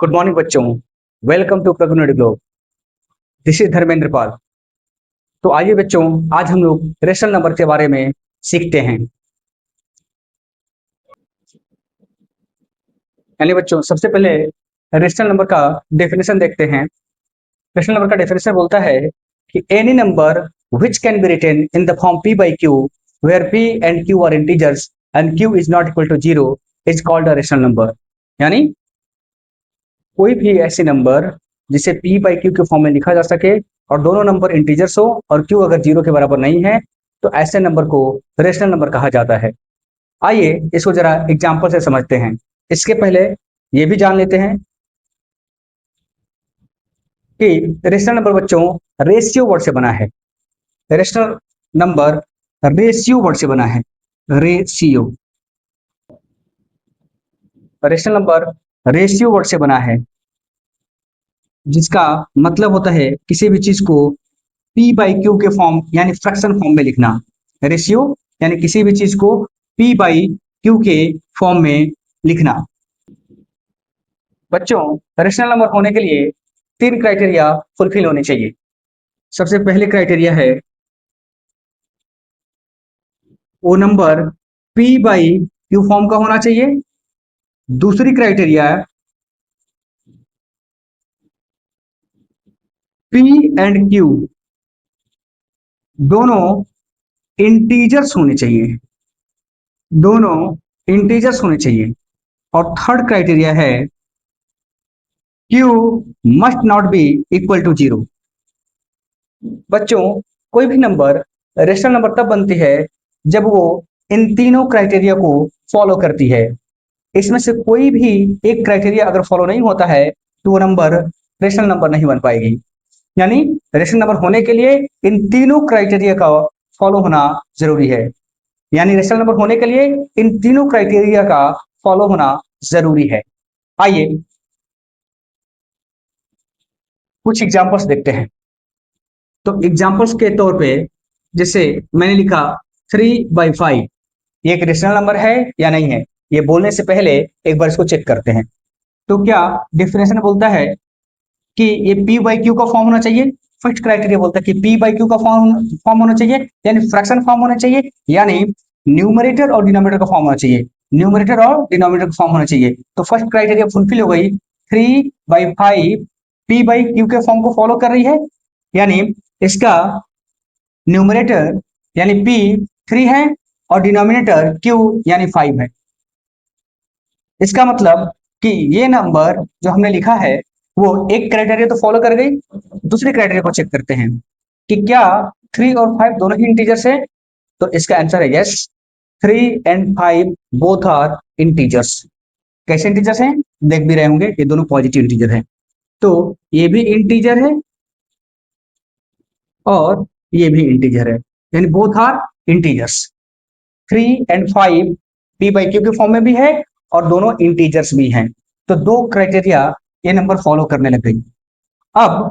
Good morning बच्चों। Welcome to प्रगुनरी globe. This is Dharmendra Pal. तो आइए बच्चों, आज हम लोग रेशनल नंबर के बारे में सीखते हैं। यानी बच्चों, सबसे पहले रेशनल नंबर का डेफिनेशन देखते हैं। रेशनल नंबर का डेफिनेशन बोलता है कि any number which can be written in the form p by q where p and q are integers and q is not equal to 0 is called a rational number। यानी कोई भी ऐसे number जिसे p by q के form में लिखा जा सके और दोनों नंबर इंटीजर्स हो और q अगर 0 के बराबर नहीं है तो ऐसे नंबर को रेशनल नंबर कहा जाता है। आइए इसको जरा एग्जांपल से समझते हैं। इसके पहले ये भी जान लेते हैं कि रेशनल नंबर बच्चों रेशियो वर्ड से बना है। रेशनल नंबर रेशियो वर्ड से बना है। Ratio rational number ratio word से बना है, जिसका मतलब होता है किसी भी चीज को p बाई क्यू के फॉर्म यानी फ्रैक्शन फॉर्म में लिखना। रेशियो यानी किसी भी चीज को p बाई क्यू के फॉर्म में लिखना। बच्चों, रेशनल नंबर होने के लिए 3 क्राइटेरिया फुलफिल होने चाहिए। सबसे पहले क्राइटेरिया है वो number p by q form का होना चाहिए। दूसरी क्राइटेरिया p एंड q दोनों इंटीजर्स होने चाहिए। दोनों इंटीजर्स होने चाहिए। और थर्ड क्राइटेरिया है q must not be equal to 0। बच्चों, कोई भी नंबर रेशनल नंबर तब बनती है जब वो इन तीनों क्राइटेरिया को फॉलो करती है। इसमें से कोई भी एक क्राइटेरिया अगर फॉलो नहीं होता है तो वो नंबर रेशनल नंबर नहीं बन पाएगी। यानी रेशनल नंबर होने के लिए इन तीनों क्राइटेरिया का फॉलो होना जरूरी है। यानी रेशनल नंबर होने के लिए इन तीनों क्राइटेरिया का फॉलो होना जरूरी है। आइए कुछ एग्जांपल्स देखते हैं। तो एग्जांपल्स के तौर पे जैसे मैंने लिखा 3/5, ये एक रेशनल नंबर है या नहीं है, ये बोलने से पहले एक बार इसको चेक करते हैं। तो क्या डेफिनेशन बोलता है कि ये p बाई क्यू का फॉर्म होना चाहिए। फर्स्ट क्राइटेरिया बोलता है कि p बाई क्यू का फॉर्म होना चाहिए, यानी फ्रैक्शन फॉर्म होना चाहिए, यानी न्यूमरेटर और डिनोमिनेटर का फॉर्म होना चाहिए। न्यूमरेटर और डिनोमिनेटर का फॉर्म होना चाहिए। तो फर्स्ट क्राइटेरिया फुलफिल हो गई। 3/5 p बाई क्यू के फॉर्म को फॉलो कर रही है, यानी इसका न्यूमरेटर यानी p 3 है और डिनोमिनेटर q यानी 5 है। इसका मतलब कि ये नंबर जो हमने लिखा है वो एक क्राइटेरिया तो फॉलो कर गई। दूसरे क्राइटेरिया को चेक करते हैं कि क्या 3 और 5 दोनों ही इंटीजर्स है। तो इसका आंसर है yes, 3 and 5 both are integers. कैसे इंटीजर्स हैं देख भी रहे होंगे, ये दोनों पॉजिटिव इंटीजर हैं। तो ये भी इंटीजर है और ये भी इंटीजर है, यानी both are integers. 3 and 5 p by q के फॉर्म में भी है और दोनों इंटीजर्स भी हैं। तो दो क्राइटेरिया ये नंबर फॉलो करने लग गई। अब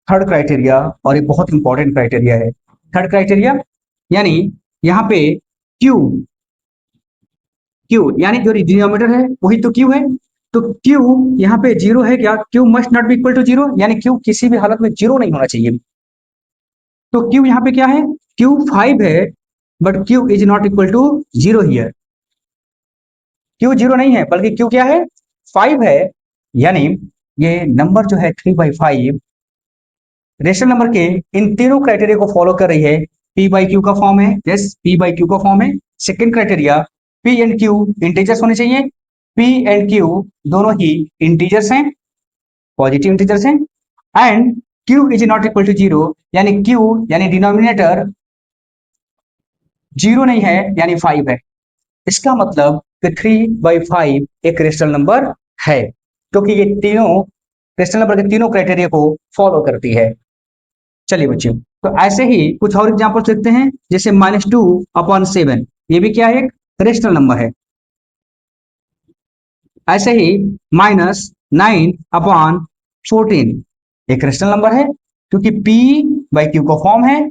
थर्ड क्राइटेरिया, और ये बहुत इंपॉर्टेंट क्राइटेरिया है। थर्ड क्राइटेरिया यानी यहाँ पे q यानी जो डिनोमिनेटर है वही तो q है। तो q यहाँ पे 0 है क्या? q must not be equal to 0, यानी q किसी भी हालत में 0 नहीं होना चाहिए। तो q यहाँ पे क्या है? q 5 है, but q is not equal to 0 here. q 0 नहीं है बल्कि q क्या है? 5 है। यानी ये नंबर जो है 3/5 रेशनल नंबर के इन तीनों क्राइटेरिया को फॉलो कर रही है। p बाई क्यू का फॉर्म है, यस p बाई क्यू का फॉर्म है। Second criteria p and q integers होने चाहिए। p एंड q दोनों ही इंटीजर्स हैं, पॉजिटिव इंटीजर्स हैं। And q is not equal to 0, यानी q यानी डिनोमिनेटर 0 नहीं है, यानी 5 है। इसका मतलब कि 3/5 एक रेशनल नंबर है, क्योंकि ये तीनों रेशनल नंबर के तीनों क्राइटेरिया को फॉलो करती है। चलिए बच्चों, तो ऐसे ही कुछ और एग्जांपल देखते हैं। जैसे -2/7, ये भी क्या है? एक रेशनल नंबर है। ऐसे ही -9/14 एक रेशनल नंबर है, क्योंकि p बाई क्यू का फॉर्म है।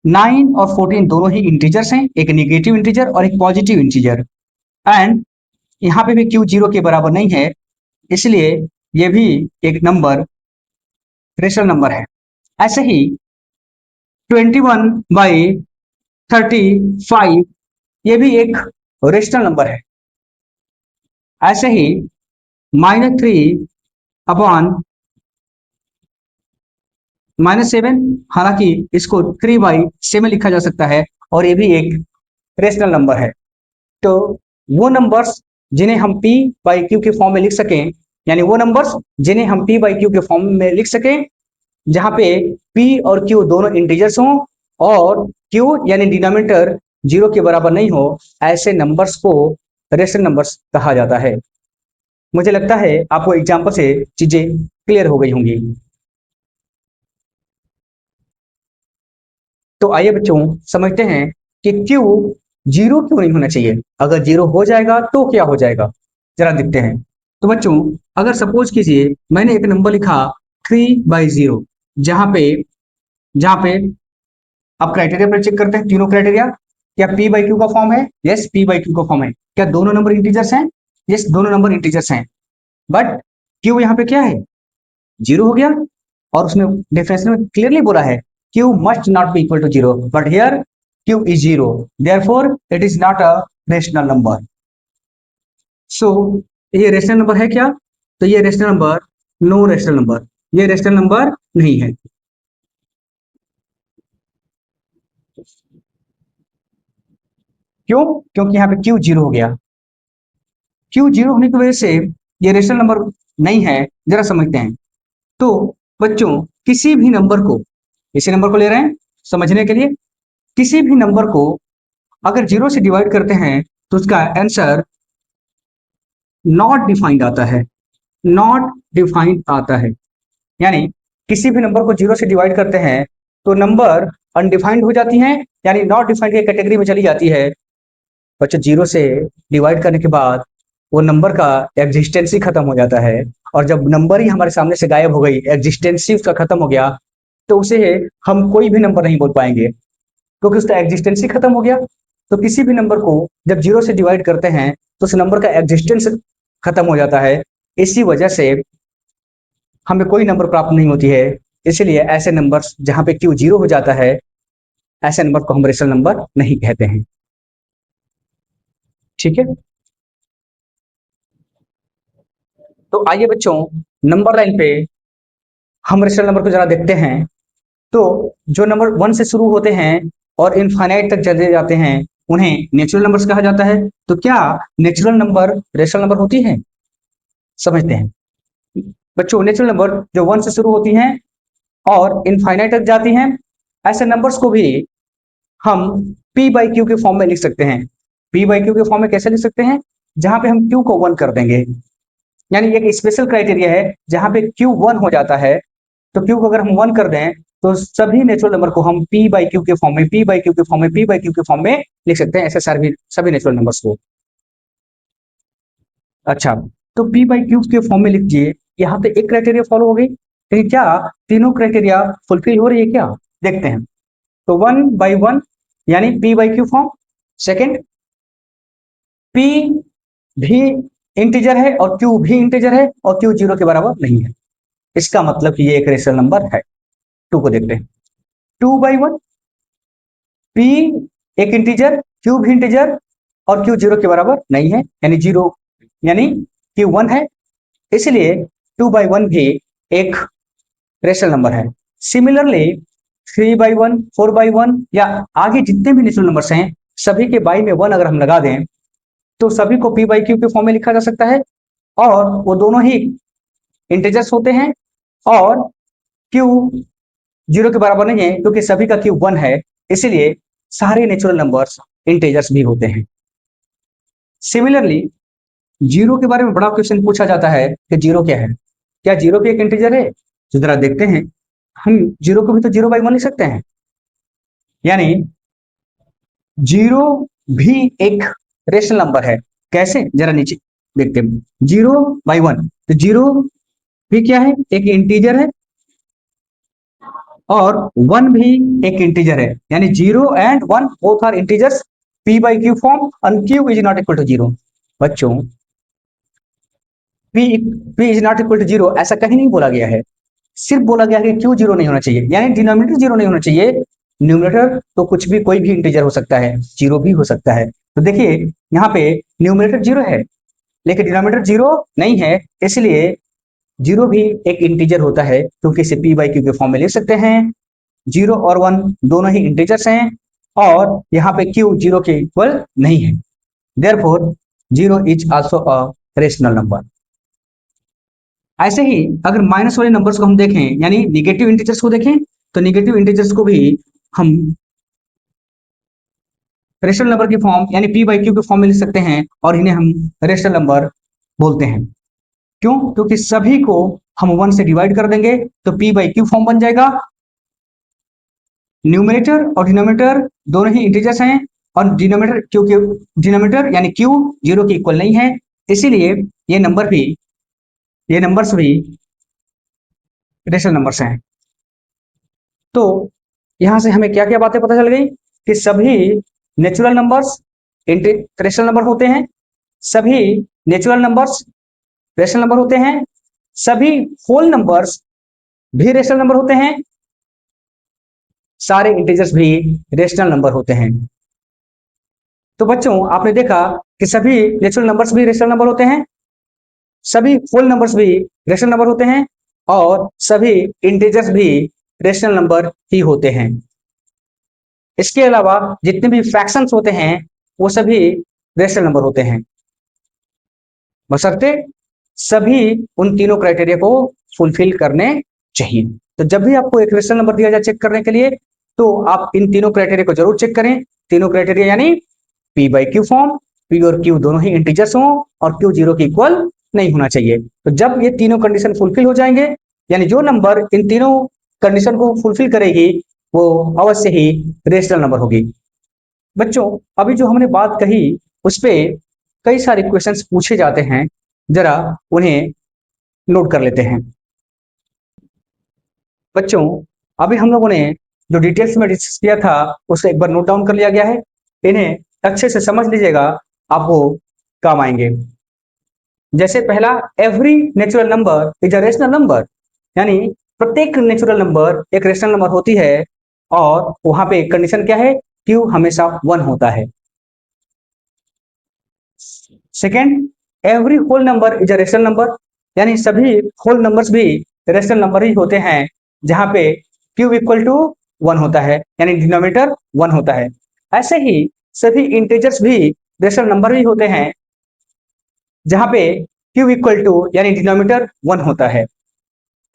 9 और 14 दोनों ही इंटीजर्स हैं, एक नेगेटिव इंटीजर और एक पॉजिटिव इंटीजर। एंड यहाँ पे भी q 0 के बराबर नहीं है, इसलिए ये भी एक नंबर रेशनल नंबर है। ऐसे ही 21/35 ये भी एक रेशनल नंबर है। ऐसे ही -3/-7, हालांकि इसको 3/7 लिखा जा सकता है और ये भी एक रेशनल नंबर है। तो वो नंबर्स जिन्हें हम p बाई क्यू के फॉर्म में लिख सकें, यानी वो नंबर्स जिन्हें हम p बाई क्यू के फॉर्म में लिख सकें जहां पे p और q दोनों इंटीजर्स हों और q यानी डिनोमिनेटर 0 के बराबर नहीं हो, ऐसे नंबर्स को रेशनल नंबर्स कहा जाता है। मुझे लगता है आपको एग्जाम्पल से चीजें क्लियर हो गई होंगी। तो आइए बच्चों समझते हैं कि Q 0 क्यों नहीं होना चाहिए। अगर 0 हो जाएगा तो क्या हो जाएगा, जरा देखते हैं। तो बच्चों अगर सपोज कीजिए मैंने एक नंबर लिखा 3/0, जहां पे आप क्राइटेरिया पर चेक करते हैं तीनों क्राइटेरिया। क्या p बाई क्यू का फॉर्म है? यस, p बाई क्यू का फॉर्म है। क्या दोनों नंबर इंटीजर्स हैं? यस, दोनों नंबर इंटीजर्स हैं। बट q यहाँ पे क्या है? 0 हो गया। और उसमें डेफिनेशन में क्लियरली बोला है q must not be equal to 0, but here q is 0, therefore it is not a rational number. So ये रेशनल नंबर है क्या? तो ये rational number, no rational number, ये रेशनल नंबर नहीं है। क्यों? क्योंकि यहाँ पे q 0 हो गया। q 0 होने की वजह से ये रेशनल नंबर नहीं है। जरा समझते हैं। तो बच्चों किसी भी नंबर को, इसी नंबर को ले रहे हैं समझने के लिए, किसी भी नंबर को अगर 0 से डिवाइड करते हैं तो उसका आंसर नॉट डिफाइंड आता है। नॉट डिफाइंड आता है, यानी किसी भी नंबर को 0 से डिवाइड करते हैं तो नंबर अनडिफाइंड हो जाती हैं, यानी नॉट डिफाइंड की कैटेगरी में चली जाती है। बच्चों 0 से डिवाइड करने के बाद वो नंबर का एग्जिस्टेंस ही खत्म हो जाता है। और जब नंबर ही हमारे सामने से गायब हो गई, एग्जिस्टेंस ही उसका खत्म हो गया, तो उसे हम कोई भी नंबर नहीं बोल पाएंगे क्योंकि उसका एग्जिस्टेंस ही खत्म हो गया। तो किसी भी नंबर को जब 0 से डिवाइड करते हैं तो उस नंबर का एग्जिस्टेंस खत्म हो जाता है। इसी वजह से हमें कोई नंबर प्राप्त नहीं होती है। इसलिए ऐसे नंबर्स जहां पे q 0 हो जाता है, ऐसे नंबर को हम रेशनल नंबर नहीं कहते हैं। ठीक है, तो आइए बच्चों नंबर लाइन पे हम रेशनल नंबर को जरा देखते हैं। तो जो नंबर 1 से शुरू होते हैं और इनफाइनाइट तक चले जाते हैं उन्हें नेचुरल नंबर्स कहा जाता है। तो क्या नेचुरल नंबर रेशनल नंबर होती है? समझते हैं। बच्चों नेचुरल नंबर जो 1 से शुरू होती हैं और इनफाइनाइट तक जाती हैं, ऐसे नंबर्स को भी हम p बाई क्यू के फॉर्म में लिख सकते हैं। p बाई क्यू के फॉर्म में कैसे लिख सकते हैं? जहां पे हम q को 1 कर देंगे, यानी एक स्पेशल क्राइटेरिया है जहां पे q 1 हो जाता है। तो q को अगर हम 1 कर दें तो सभी नेचुरल नंबर को हम p बाई क्यू के फॉर्म में, p बाई क्यू के फॉर्म में, p बाई क्यू के फॉर्म में लिख सकते हैं, ऐसे सभी नेचुरल नंबर्स को। अच्छा, तो p बाई क्यू के फॉर्म में लिख दिए। यहाँ पे एक क्राइटेरिया फॉलो हो गई, लेकिन क्या तीनों क्राइटेरिया फुलफिल हो रही है क्या? देखते हैं। तो 1/1 यानी p by q form. Second, p भी इंटीजर है और q भी इंटीजर है और q 0 के बराबर नहीं है। इसका मतलब कि ये एक रेशनल नंबर है। 2 को देखते हैं। 2/1, p एक इंटीजर, q भी इंटीजर और q 0 के बराबर नहीं है, यानी 0, यानी q 1 है। इसलिए 2/1 भी एक रेशनल नंबर है। सिमिलरली 3/1, 4/1 या आगे जितने भी नेचुरल नंबर्स हैं सभी के बाई में 1 अगर हम लगा दें तो सभी को p बाई क्यू के फॉर्म में लिखा जा सकता है और वो दोनों ही इंटीजर्स होते हैं और q 0 के बराबर नहीं है क्योंकि सभी का q 1 है। इसलिए सारे नेचुरल नंबर्स इंटीजर्स भी होते हैं। सिमिलरली 0 के बारे में बड़ा क्वेश्चन पूछा जाता है कि 0 क्या है? क्या 0 भी एक इंटीजर है? तो जरा देखते हैं। हम 0 को भी तो 0/1 लिख सकते हैं, यानी 0 भी एक रेशनल नंबर है। कैसे? जरा नीचे देखते हैं। 0/1, तो 0 भी क्या है? एक इंटीजर है और 1 भी एक इंटीजर है, यानी 0 and 1 both are integers. p by q form and q is not equal to 0। बच्चों p is not equal to zero ऐसा कहीं नहीं बोला गया है, सिर्फ बोला गया है कि क्यू जीरो नहीं होना चाहिए, यानी डिनोमिनेटर जीरो नहीं होना चाहिए। न्यूमरेटर तो कुछ भी कोई भी इंटीजर हो सकता है, जीरो भी हो सकता है। तो देखिए यहाँ पे न्यूमरेटर जीरो है लेकिन डिनोमिनेटर जीरो नहीं है, इसलिए जीरो भी एक इंटीजर होता है क्योंकि इसे पी बाई क्यू के फॉर्म में लिख सकते हैं। जीरो और वन दोनों ही इंटीजर्स हैं और यहाँ पे क्यू जीरो के इक्वल नहीं है, therefore zero is also a rational number. ऐसे ही अगर माइनस वाले नंबर्स को हम देखें यानी निगेटिव इंटीजर्स को देखें तो निगेटिव इंटीजर्स को भी हम रेशनल नंबर की फॉर्म यानी पी बाई क्यू के फॉर्म में लिख सकते हैं और इन्हें हम रेशनल नंबर बोलते हैं। क्यों? क्योंकि सभी को हम वन से डिवाइड कर देंगे तो पी बाई क्यू फॉर्म बन जाएगा। न्यूमरेटर और डिनोमिनेटर दोनों ही इंटीजर्स हैं और डिनोमिनेटर क्योंकि डिनोमिनेटर यानी क्यू जीरो के इक्वल नहीं है, इसीलिए ये नंबर्स भी रेशनल नंबर्स हैं। तो यहां से हमें क्या क्या बातें पता चल गई कि सभी नेचुरल नंबर्स रेशनल नंबर होते हैं, सभी नेचुरल नंबर्स रेशनल नंबर होते हैं, सभी होल नंबर्स भी रेशनल नंबर होते हैं, सारे इंटीजर्स भी रेशनल नंबर होते हैं। तो बच्चों आपने देखा कि सभी नेचुरल नंबर्स भी रेशनल नंबर होते हैं, सभी होल नंबर्स भी रेशनल नंबर होते हैं और सभी इंटीजर्स भी रेशनल नंबर ही होते हैं। इसके अलावा जितने भी फ्रैक्शंस होते हैं वो सभी रेशनल नंबर होते हैं, बशर्ते सभी उन तीनों क्राइटेरिया को फुलफिल करने चाहिए। तो जब भी आपको एक रेशनल नंबर दिया जाए चेक करने के लिए तो आप इन तीनों क्राइटेरिया को जरूर चेक करें। तीनों क्राइटेरिया यानी P by q form, P और क्यू दोनों ही इंटीजर्स हों और क्यू जीरो के इक्वल नहीं होना चाहिए। तो जब ये तीनों कंडीशन फुलफिल हो जाएंगे यानी जो नंबर इन तीनों कंडीशन को फुलफिल करेगी वो अवश्य ही रेशनल नंबर होगी। बच्चों अभी जो हमने बात कही उस पे कई सारे क्वेश्चंस पूछे जाते हैं, जरा उन्हें नोट कर लेते हैं। बच्चों अभी हम लोगों ने जो डिटेल्स में डिस्कस किया था उसे एक बार नोट डाउन कर लिया गया है, इन्हें अच्छे से समझ लीजिएगा, आपको काम आएंगे। जैसे पहला, every natural number is a rational number, यानी प्रत्येक नेचुरल नंबर एक रेशनल नंबर होती है और वहां पे कंडीशन क्या है, क्यू हमेशा वन होता है। Second, every whole number is a rational number, यानी सभी होल नंबर्स भी रेशनल नंबर ही होते हैं जहां पे क्यू इक्वल टू वन होता है यानी डिनोमिनेटर वन होता है। ऐसे ही सभी इंटीजर्स भी रेशनल नंबर ही होते हैं जहां पे क्यू इक्वल टू यानी डिनोमिनेटर वन होता है।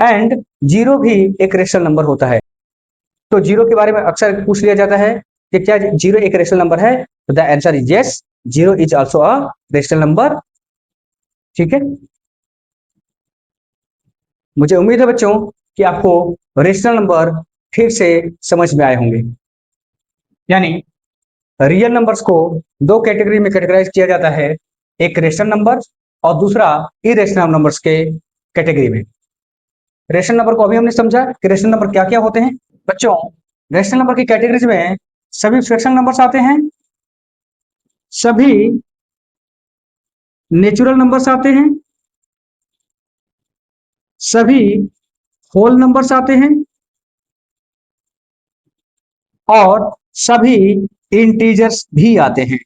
एंड जीरो भी एक रेशनल नंबर होता है। तो जीरो के बारे में अक्सर पूछ लिया जाता है कि क्या जीरो एक रेशनल नंबर है, तो the answer is yes, zero is also a rational number. ठीक है, मुझे उम्मीद है बच्चों कि आपको रेशनल नंबर ठीक से समझ में आए होंगे। यानी रियल नंबर्स को दो कैटेगरी में कैटेगराइज किया जाता है, एक रेशनल नंबर और दूसरा इरेशनल नंबर्स के कैटेगरी में। रेशनल नंबर को अभी हमने समझा कि रेशनल नंबर क्या क्या होते हैं। बच्चों रेशनल नंबर की कैटेगरीज में सभी फ्रैक्शनल नंबर्स आते हैं, सभी नेचुरल नंबर्स आते हैं, सभी होल नंबर्स आते हैं और सभी इंटीजर्स भी आते हैं।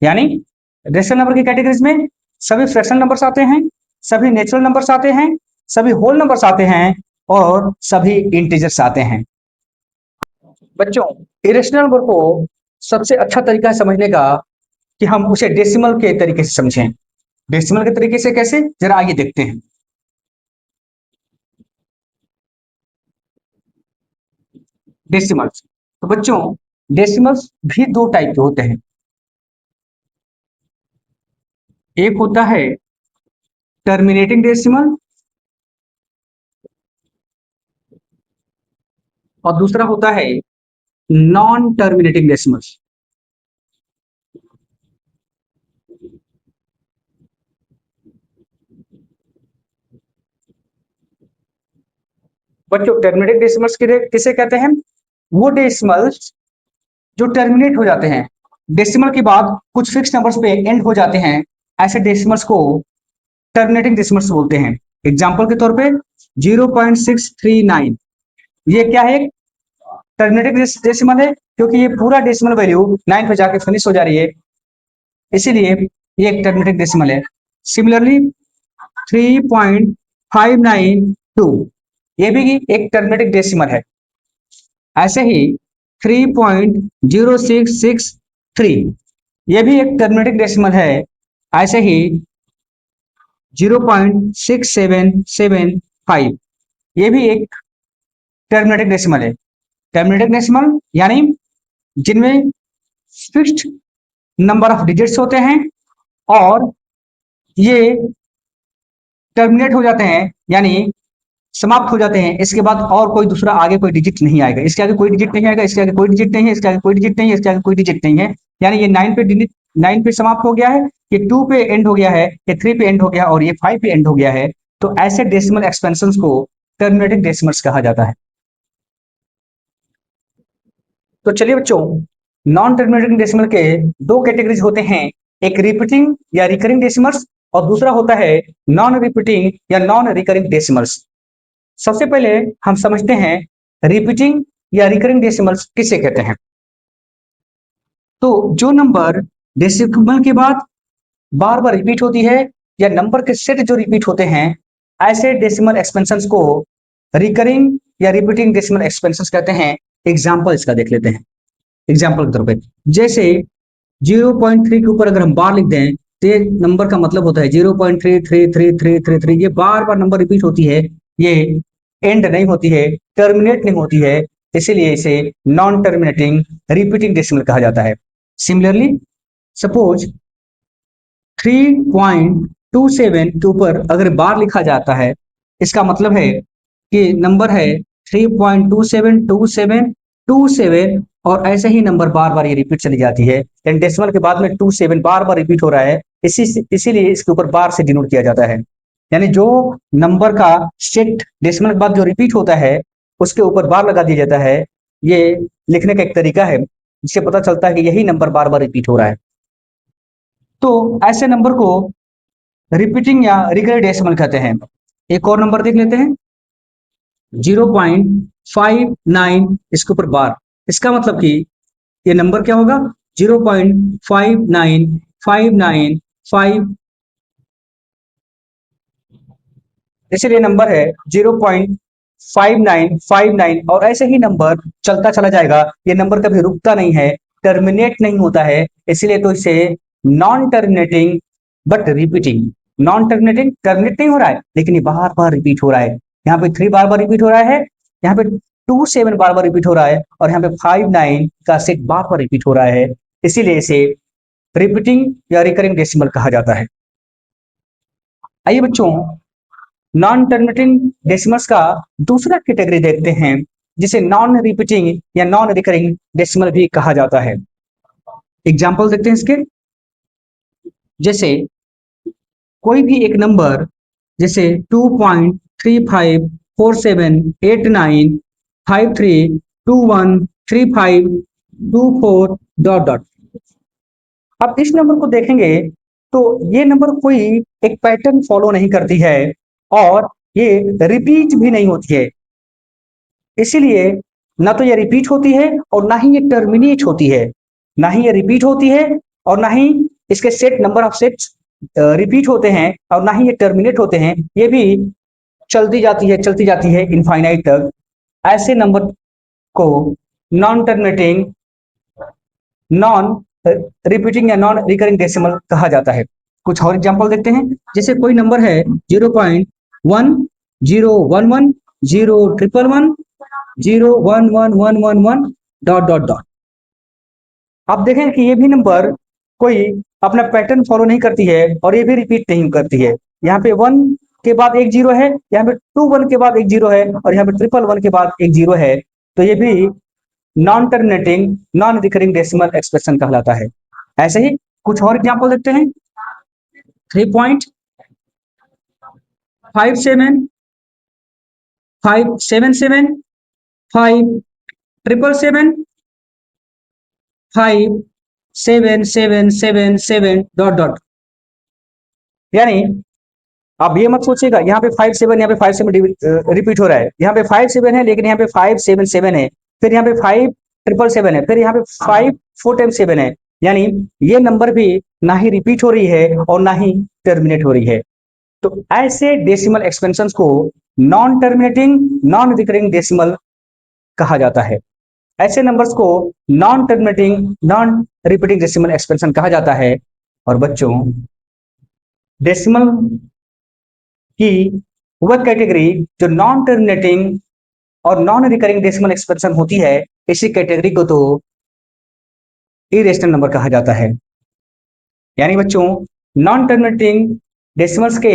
यानी रेशनल नंबर की कैटेगरीज में सभी फ्रैक्शनल नंबर्स आते हैं, सभी नेचुरल नंबर्स आते हैं, सभी होल नंबर्स आते हैं और सभी इंटीजर्स आते हैं। बच्चों इरेशनल नंबर को सबसे अच्छा तरीका है समझने का कि हम उसे डेसिमल के तरीके से समझें। डेसिमल के तरीके से कैसे, जरा आइए देखते हैं। डेसिमल्स, तो बच्चों डेसिमल्स भी दो टाइप के होते हैं, एक होता है टर्मिनेटिंग डेसिमल और दूसरा होता है नॉन टर्मिनेटिंग डेसिमल्स। बच्चों टर्मिनेटिंग डेसिमल्स किसे कहते हैं, वो डेसिमल्स जो टर्मिनेट हो जाते हैं, डेसिमल के बाद कुछ फिक्स नंबर्स पे एंड हो जाते हैं, ऐसे डेसिमल्स को टर्मिनेटिंग डेसिमल्स बोलते हैं। एग्जाम्पल के तौर पे 0.639, ये क्या है? टर्मिनेटिंग डेसिमल है, क्योंकि ये पूरा डेसिमल वैल्यू 9 पे जाके फिनिश हो जा रही है, इसीलिए ये एक टर्मिनेटिंग डेसिमल है। सिमिलरली 3.592, ये भी एक टर्मिनेटिंग डेसिमल है। ऐसे ही 3.0663, ये भी एक टर्मिनेटिंग डेसिमल है। ऐसे ही 0.6775, ये भी एक टर्मिनेटिंग डेसिमल है। टर्मिनेटिंग डेसिमल यानी जिनमें फिक्स्ड नंबर ऑफ डिजिट्स होते हैं और ये टर्मिनेट हो जाते हैं, यानी समाप्त हो जाते हैं, इसके बाद और कोई दूसरा आगे कोई डिजिट नहीं आएगा, इसके आगे कोई डिजिट नहीं आएगा, इसके आगे कोई डिजिट नहीं है, इसके आगे कोई डिजिट नहीं है, इसके आगे कोई डिजिट नहीं है, यानी ये 9 पे समाप्त हो गया है, ये 2 पे एंड हो गया है, ये 3 पे एंड हो गया और ये 5 पे एंड हो गया है। तो ऐसे डेसिमल एक्सपेंशंस को टर्मिनेटिंग डेसिमल्स कहा जाता है। तो चलिए बच्चों, नॉन टर्मिनेटिंग डेसिमल के दो कैटेगरीज होते हैं, एक रिपीटिंग या रिकरिंग डेसिमल्स और दूसरा होता है नॉन रिपीटिंग या नॉन रिकरिंग डेसिमल्स। सबसे पहले हम समझते हैं रिपीटिंग या रिकरिंग डेसिमल्स किसे कहते हैं। तो जो नंबर डेसिमल के बाद बार बार रिपीट होती है या नंबर के सेट जो रिपीट होते हैं, ऐसे डेसिमल एक्सपेंशंस को रिकरिंग या रिपीटिंग डेसिमल एक्सपेंशंस कहते हैं। एग्जांपल इसका देख लेते हैं। एग्जांपल के तौर पे जैसे 0.3 के ऊपर अगर हम बार लिख दें तो ये नंबर का मतलब होता है 0.3333333, ये बार बार नंबर रिपीट होती है, ये एंड नहीं होती है, टर्मिनेट नहीं होती है, इसीलिए इसे नॉन टर्मिनेटिंग रिपीटिंग डेसिमल कहा जाता है। सिमिलरली सपोज 3.27 के ऊपर अगर बार लिखा जाता है, इसका मतलब है कि नंबर है 3.272727 और ऐसे ही नंबर बार बार ये रिपीट चली जाती है, यानी डेसिमल के बाद में 27 बार बार रिपीट हो रहा है, इसीलिए इसके ऊपर बार से डिनोट किया जाता है। यानी जो नंबर का सेट डेसिमल के बाद जो रिपीट होता है उसके ऊपर बार लगा दिया जाता है। ये लिखने का एक तरीका है जिससे पता चलता है कि यही नंबर बार बार रिपीट हो रहा है। तो ऐसे नंबर को रिपीटिंग या रिकरिंग डेसिमल कहते हैं। एक और नंबर देख लेते हैं 0.59, इसके ऊपर बार, इसका मतलब कि ये नंबर क्या होगा 0.59595, इसलिए नंबर है 0.5959 और ऐसे ही नंबर चलता चला जाएगा, ये नंबर कभी रुकता नहीं है, टर्मिनेट नहीं होता है, इसलिए तो इसे non terminating but repeating, non terminating, terminate नहीं हो रहा है लेकिन ये बार बार रिपीट हो रहा है। यहाँ पे 3 बार बार रिपीट हो रहा है, यहाँ पे 27 बार बार रिपीट हो रहा है और यहाँ पे 59 का सेट बार बार रिपीट हो रहा है, इसीलिए इसे रिपीटिंग या रिकरिंग डेसिमल कहा जाता है। आइए बच्चों, नॉन टर्मिनेटिंग डेसिमल्स का दूसरा कैटेगरी देखते हैं जिसे नॉन रिपीटिंग या नॉन रिकरिंग डेसिमल भी कहा जाता है। एग्जांपल देखते हैं इसके। जैसे कोई भी एक नंबर जैसे 2.35478953213524 डॉट डॉट। अब इस नंबर को देखेंगे तो ये नंबर कोई एक पैटर्न फॉलो नहीं करती है और ये रिपीट भी नहीं होती है, इसीलिए ना तो ये रिपीट होती है और ना ही ये टर्मिनेट होती है, ना ही ये रिपीट होती है और ना ही इसके set number of sets repeat होते हैं और ना ही ये टर्मिनेट होते हैं, ये भी चलती जाती है इनफाइनाइट तक। ऐसे नंबर को नॉन टर्मिनेटिंग, नॉन रिपीटिंग या नॉन रिकरिंग डेसिमल कहा जाता है। कुछ और एग्जांपल देखते हैं। जैसे कोई नंबर है 0.101101110111 डॉट डॉट डॉट। आप देखें कि ये भी नंबर कोई अपना पैटर्न फॉलो नहीं करती है और ये भी रिपीट नहीं करती है। यहाँ पे 1 के बाद एक 0 है, यहाँ पे 2 1 के बाद एक 0 है और यहाँ पे 1 1 के बाद एक 0 है, तो ये भी non terminating non recurring decimal expression कहलाता है। ऐसे ही कुछ और एग्जांपल देखते हैं। 3.55775777777 डॉट डॉट। यानी आप ये मत सोचिएगा यहाँ पे 5 7, यहाँ पे 5 7 रिपीट हो रहा है, यहाँ पे 5 7 है लेकिन यहाँ पे 5 7 7 है, फिर यहाँ पे 5 7 7 है, फिर यहाँ पे 5 4 टाइम 7 है, यानी ये नंबर भी ना ही रिपीट हो रही है और ना ही टर्मिनेट हो रही है। तो ऐसे डेसिमल एक्सपेंशन को non terminating non recurring decimal कहा जाता है। ऐसे नंबर्स को non terminating non repeating decimal expansion कहा जाता है। और बच्चों, डेसिमल की वह कैटेगरी जो नॉन टर्मिनेटिंग और नॉन रिकरिंग डेसिमल एक्सपेंशन होती है, इसी कैटेगरी को तो इरेशनल नंबर कहा जाता है। यानी बच्चों, नॉन टर्मिनेटिंग डेसिमल्स के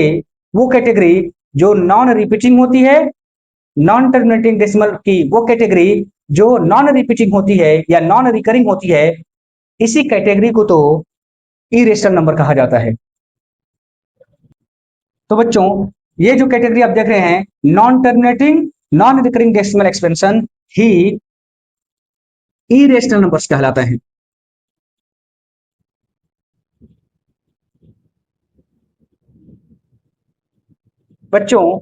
वो कैटेगरी जो नॉन रिपीटिंग होती है, नॉन टर्मिनेटिंग डेसिमल की वो कैटेगरी जो नॉन रिपीटिंग होती है या नॉन रिकरिंग होती है, इसी कैटेगरी को तो इरेशनल नंबर कहा जाता है। तो बच्चों, ये जो कैटेगरी आप देख रहे हैं, non terminating non recurring decimal expansion ही इरेशनल नंबर्स कहलाता है। बच्चों,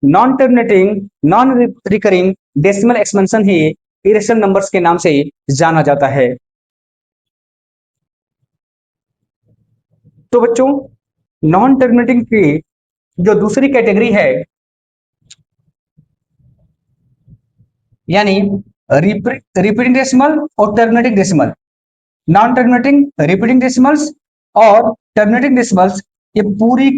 non terminating non recurring decimal expansion ही इरेशनल नंबर्स के नाम से जाना जाता है। तो बच्चों, नॉन टर्मिनेटिंग की जो दूसरी कैटेगरी है, यानी रिपीटिंग डेसिमल और terminating decimal, non terminating repeating decimals और टर्मिनेटिंग डेसिमल्स, ये पूरी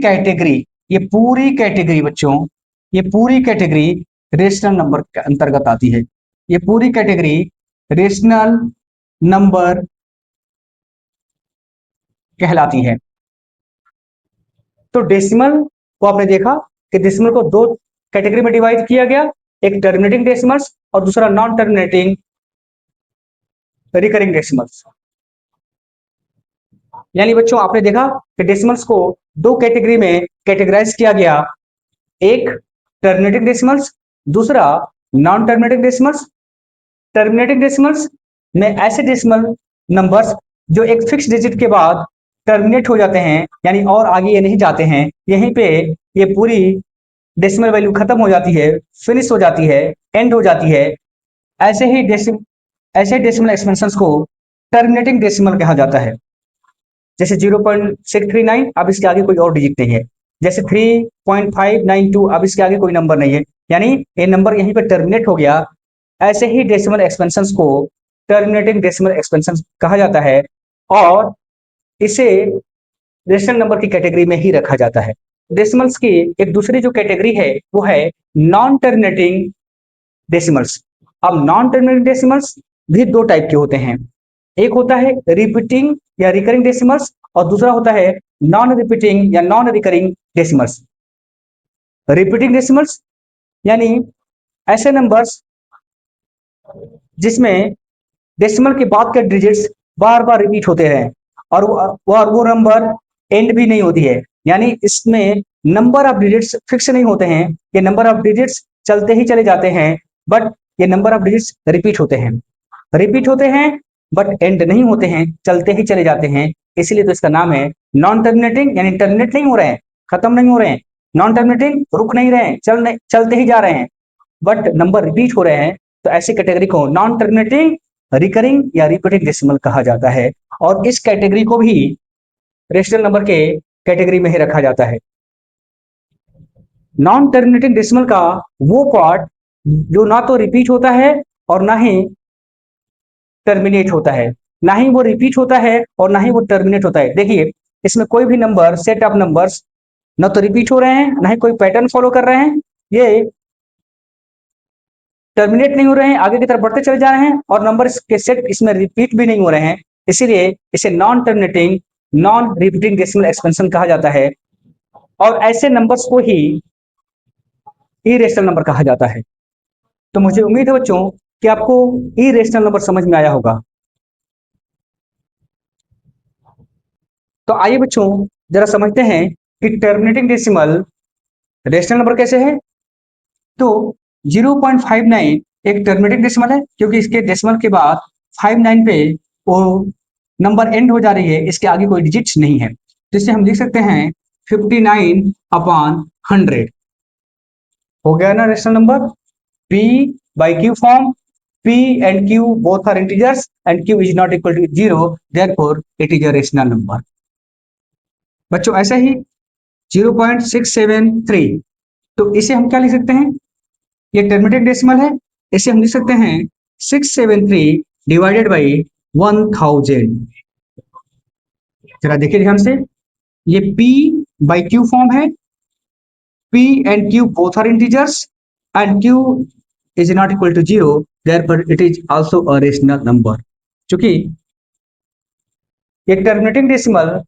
कैटेगरी बच्चों, ये पूरी कैटेगरी रेशनल नंबर के अंतर्गत आती है। ये पूरी कैटेगरी रेशनल नंबर कहलाती है। तो डेसिमल को आपने देखा कि डेसिमल को दो कैटेगरी में डिवाइड किया गया, एक टर्मिनेटिंग डेसिमल्स और दूसरा नॉन टर्मिनेटिंग रिकरिंग डेसिमल्स। यानी बच्चों, आपने देखा कि डेसिमल्स को दो कैटेगरी में कैटेगराइज किया गया, एक टर्मिनेटिंग डेसिमल्स, दूसरा non terminating decimals. Terminating decimals में ऐसे डेसिमल नंबर्स जो एक फिक्स डिजिट के बाद टर्मिनेट हो जाते हैं, यानी और आगे ये नहीं जाते हैं, यहीं पे ये पूरी डेसिमल वैल्यू खत्म हो जाती है, फिनिश हो जाती है, एंड हो जाती है। ऐसे डेसिमल एक्सपेंशंस को टर्मिनेटिंग डेसिमल कहा जाता है। जैसे 0.639, अब इसके आगे कोई और डिजिट नहीं है। जैसे 3.592, अब इसके आगे कोई नंबर नहीं है, यानी ये नंबर यहीं पे टर्मिनेट हो गया। ऐसे ही डेसिमल एक्सपेंशंस को टर्मिनेटिंग डेसिमल एक्सपेंशन कहा जाता है और इसे रेशनल नंबर की कैटेगरी में ही रखा जाता है। डेसिमल्स की एक दूसरी जो कैटेगरी है वो है नॉन टर्मिनेटिंग डेसिमल्स। अब नॉन टर्मिनेटिंग डेसिमल्स भी दो टाइप के होते हैं, एक होता है रिपीटिंग या रिकरिंग डेसिमल्स और दूसरा होता है नॉन रिपीटिंग या non recurring decimals. Repeating decimals यानी ऐसे नंबर्स जिसमें डेसिमल के बाद के डिजिट्स बार बार रिपीट होते हैं और वो नंबर एंड भी नहीं होती है, यानी इसमें नंबर ऑफ डिजिट्स फिक्स नहीं होते हैं, ये नंबर ऑफ डिजिट्स चलते ही चले जाते हैं, बट ये नंबर ऑफ डिजिट्स रिपीट होते हैं बट एंड नहीं होते हैं, चलते ही चले जाते हैं। इसलिए तो इसका नाम है नॉन टर्मिनेटिंग, यानी टर्मिनेट नहीं हो रहे हैं, खत्म नहीं हो रहे हैं। नॉन टर्मिनेटिंग, रुक नहीं रहे हैं, चलते ही जा रहे हैं, बट नंबर रिपीट हो रहे हैं। तो ऐसी कैटेगरी को नॉन टर्मिनेटिंग रिकरिंग या रिपीटिंग डेसिमल कहा जाता है और इस कैटेगरी को भी रेशनल नंबर के कैटेगरी में ही रखा जाता है। नॉन टर्मिनेटिंग डेसिमल का वो पार्ट जो ना तो रिपीट होता है और ना ही टर्मिनेट होता है, ना ही वो रिपीट होता है और ना ही वो टर्मिनेट होता है। देखिए, इसमें कोई भी नंबर, सेट ऑफ नंबर्स ना तो रिपीट हो रहे हैं, ना ही कोई पैटर्न फॉलो कर रहे हैं, ये टर्मिनेट नहीं हो रहे हैं, आगे की तरफ बढ़ते चले जा रहे हैं और नंबर के सेट इसमें रिपीट भी नहीं हो रहे हैं, इसीलिए इसे non terminating non repeating decimal expansion कहा जाता है और ऐसे नंबर्स को ही इरेशनल नंबर कहा जाता है। तो मुझे उम्मीद है बच्चों कि आपको इरेशनल नंबर समझ में आया होगा। तो आइए बच्चों, जरा समझते हैं कि टर्मिनेटिंग डेसिमल रेशनल नंबर कैसे है। तो 0.59 एक टर्मिनेटिंग डेसिमल है, क्योंकि इसके डेसिमल के बाद 59 पे वो नंबर एंड हो जा रही है, इसके आगे कोई डिजिट्स नहीं है, तो इसे हम लिख सकते हैं 59 अपॉन 100 हो गया ना rational number. p by q form, p and q both are integers and q is not equal to 0, therefore it is a rational number। बच्चों ऐसा ही 0.673, तो इसे हम क्या लिख सकते हैं, ये टर्मिनेटिंग डेसिमल है, इसे हम लिख सकते हैं 673 डिवाइडेड बाई 1000। जरा देखिए ध्यान से, ये p by q फॉर्म है, p and q both are integers and q is not equal to 0, therefore it is also a rational number। चूंकि एक टर्मिनेटिंग डेसिमल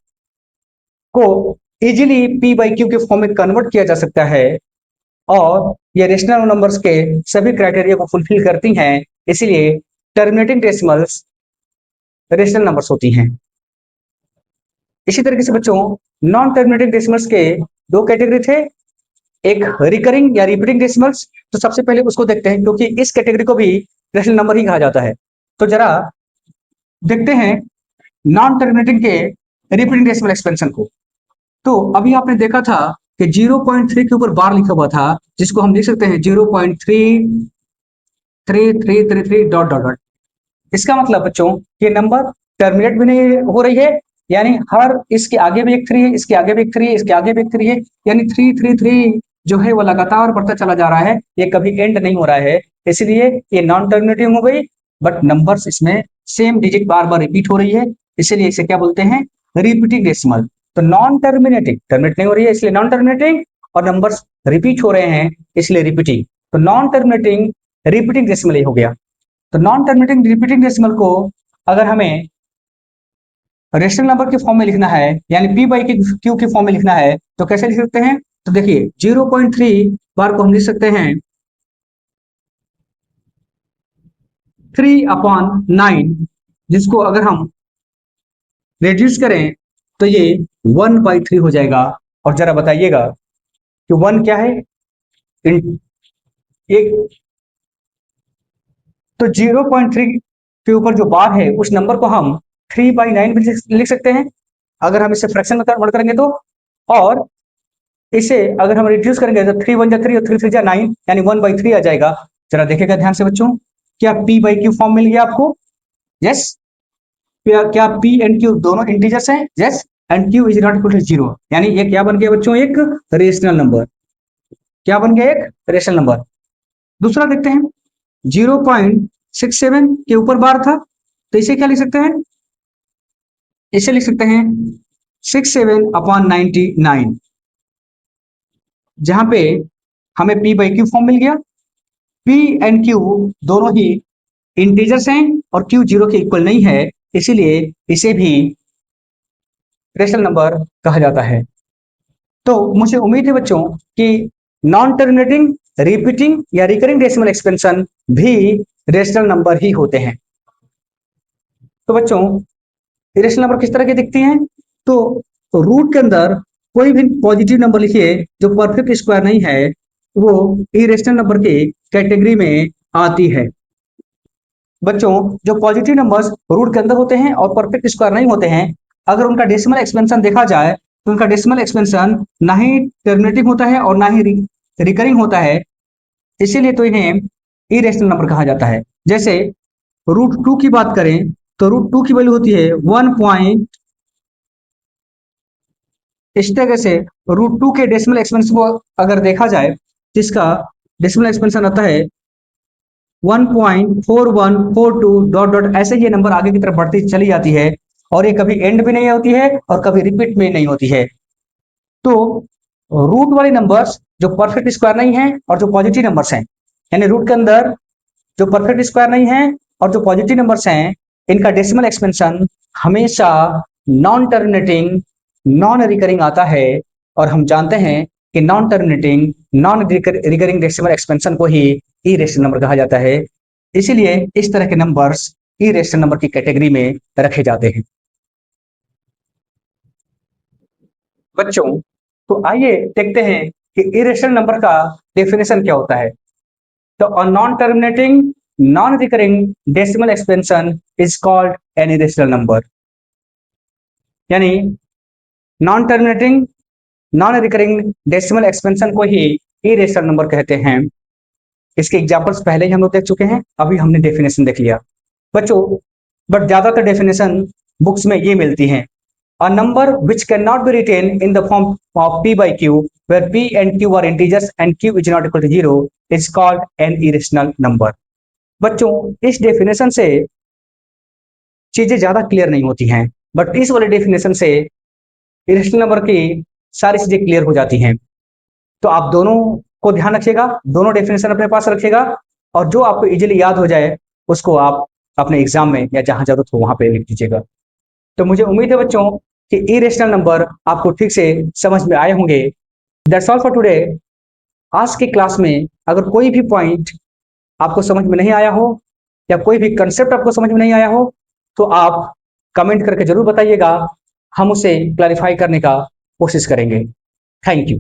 को इजीली p by q के फॉर्म में कन्वर्ट किया जा सकता है और ये रेशनल नंबर्स के सभी क्राइटेरिया को फुलफिल करती हैं, इसलिए टर्मिनेटिंग डेसिमल्स रेशनल नंबर्स होती हैं। इसी तरीके से बच्चों नॉन टर्मिनेटिंग डेसिमल्स के दो कैटेगरी थे, एक रिकरिंग या रिपीटिंग डेसिमल्स। तो सबसे पहले उसको देखते हैं, क्योंकि इस कैटेगरी को भी रेशनल नंबर ही कहा जाता है। तो जरा देखते हैं नॉन टर्मिनेटिंग के रिपीटिंग डेसिमल एक्सपेंशन को। तो अभी आपने देखा था कि 0.3 के ऊपर बार लिखा हुआ था, जिसको हम लिख सकते हैं 0.33333 डॉट डॉट डॉट। इसका मतलब बच्चों ये नंबर टर्मिनेट भी नहीं हो रही है, यानी हर इसके आगे भी एक 3 है, इसके आगे भी एक 3 है, इसके आगे भी एक 3 है, यानी 333 जो है वो लगातार बढ़ता चला जा रहा है, ये कभी एंड नहीं हो रहा है, इसलिए ये नॉन टर्मिनेटिंग हो गई। बट नंबर्स इसमें सेम डिजिट बार बार रिपीट हो रही है, इसलिए इसे क्या बोलते हैं, रिपीटिंग डेसिमल। तो नॉन टर्मिनेटिंग, टर्मिनेट नहीं हो रही है इसलिए नॉन टर्मिनेटिंग, और नंबर्स रिपीट हो रहे हैं इसलिए रिपीटिंग। तो नॉन टर्मिनेटिंग रिपीटिंग डेसिमल हो गया। तो नॉन टर्मिनेटिंग रिपीटिंग डेसिमल को अगर हमें रेशनल नंबर के फॉर्म में लिखना है, यानी p बाई क्यू के फॉर्म में लिखना है, तो कैसे लिख सकते हैं, तो देखिए 0.3 बार को हम लिख सकते हैं 3/9, जिसको अगर हम रिड्यूस करें तो ये 1/3 हो जाएगा। और जरा बताइएगा कि 1 क्या है, एक तो 0.3 के ऊपर जो बार है उस नंबर को हम 3/9 भी लिख सकते हैं अगर हम इसे फ्रैक्शन में कन्वर्ट करेंगे तो, और इसे अगर हम रिड्यूस करेंगे तो 3 1 जा 3 और 3 3 जा 9, यानी 1/3 आ जाएगा। जरा देखिएगा ध्यान से बच्चों, क्या p बाई क्यू फॉर्म मिल गया आपको, यस। क्या p एंड q दोनों इंटीजर्स हैं, yes, and q is not equal to 0, यानी ये क्या बन गया बच्चों, एक रेशनल नंबर। क्या बन गया, एक रेशनल नंबर। दूसरा देखते हैं 0.67 के ऊपर बार था, तो इसे क्या लिख सकते हैं, इसे लिख सकते हैं 67/99, जहां पे हमें p बाई क्यू फॉर्म मिल गया। p एंड q दोनों ही इंटीजर्स हैं और q 0 के इक्वल नहीं है, इसीलिए इसे भी रेशनल नंबर कहा जाता है। तो मुझे उम्मीद है बच्चों कि नॉन टर्मिनेटिंग, रिपीटिंग या रिकरिंग डेसिमल एक्सपेंशन भी रेशनल नंबर ही होते हैं। तो बच्चों इरेशनल नंबर किस तरह की दिखती हैं, तो रूट के अंदर कोई भी पॉजिटिव नंबर लिखिए जो परफेक्ट स्क्वायर नहीं है, वो इरेशनल नंबर की कैटेगरी में आती है। बच्चों जो पॉजिटिव नंबर्स रूट के अंदर होते हैं और परफेक्ट स्क्वायर नहीं होते हैं, अगर उनका डेसिमल एक्सपेंशन देखा जाए तो उनका डेसिमल एक्सपेंशन ना ही टर्मिनेटिंग होता है और ना ही रिकरिंग होता है, इसीलिए तो इन्हें इरेशनल नंबर कहा जाता है। जैसे √2 की बात करें तो √2 की वैल्यू होती है 1 इस तरह से √2 के डेसिमल एक्सपेंशन को अगर देखा जाए तो इसका डेसिमल एक्सपेंशन आता है 1.4142 डॉट डॉट, ऐसे ये नंबर आगे की तरफ बढ़ती चली जाती है और ये कभी एंड भी नहीं होती है और कभी रिपीट भी नहीं होती है। तो रूट वाले नंबर्स जो परफेक्ट स्क्वायर नहीं है और जो पॉजिटिव नंबर्स हैं, यानी रूट के अंदर जो परफेक्ट स्क्वायर नहीं है और जो पॉजिटिव नंबर्स हैं, इनका डेसिमल एक्सपेंशन हमेशा नॉन टर्मिनेटिंग, नॉन रिकरिंग आता है। और हम जानते हैं कि non terminating, non recurring decimal expansion को ही इरेशनल नंबर कहा जाता है, इसीलिए इस तरह के नंबर्स इरेशनल नंबर की कैटेगरी में रखे जाते हैं। बच्चों तो आइए देखते हैं कि इरेशनल नंबर का डेफिनेशन क्या होता है। तो a non-terminating, non-recurring decimal expansion is called an irrational number। यानी non terminating, non recurring decimal expansion को ही इरेशनल नंबर कहते हैं। इसके एग्जांपल्स पहले ही हम लोग देख चुके हैं, अभी हमने डेफिनेशन देख लिया बच्चों। बट ज्यादातर डेफिनेशन बुक्स में ये मिलती हैं। A number which cannot be written in the form of p by q, where p and q are integers and q is not equal to 0, is called an irrational number. बच्चों इस definition से चीजें ज्यादा clear नहीं होती हैं, but इस वाले डेफिनेशन से इरेशनल नंबर की सारी चीजें क्लियर हो जाती हैं। तो आप दोनों को ध्यान रखिएगा, दोनों डेफिनेशन अपने पास रखिएगा, और जो आपको इजीली याद हो जाए उसको आप अपने एग्जाम में या जहां जरूरत हो वहां पे लिख दीजिएगा। तो मुझे उम्मीद है बच्चों कि इरेशनल नंबर आपको ठीक से समझ में आए होंगे। That's all for today. आज की क्लास में अगर कोई भी पॉइंट आपको समझ में नहीं आया हो या कोई भी कंसेप्ट आपको समझ में नहीं आया हो तो आप कमेंट करके जरूर बताइएगा, हम उसे क्लैरिफाई करने का कोशिश करेंगे। Thank you.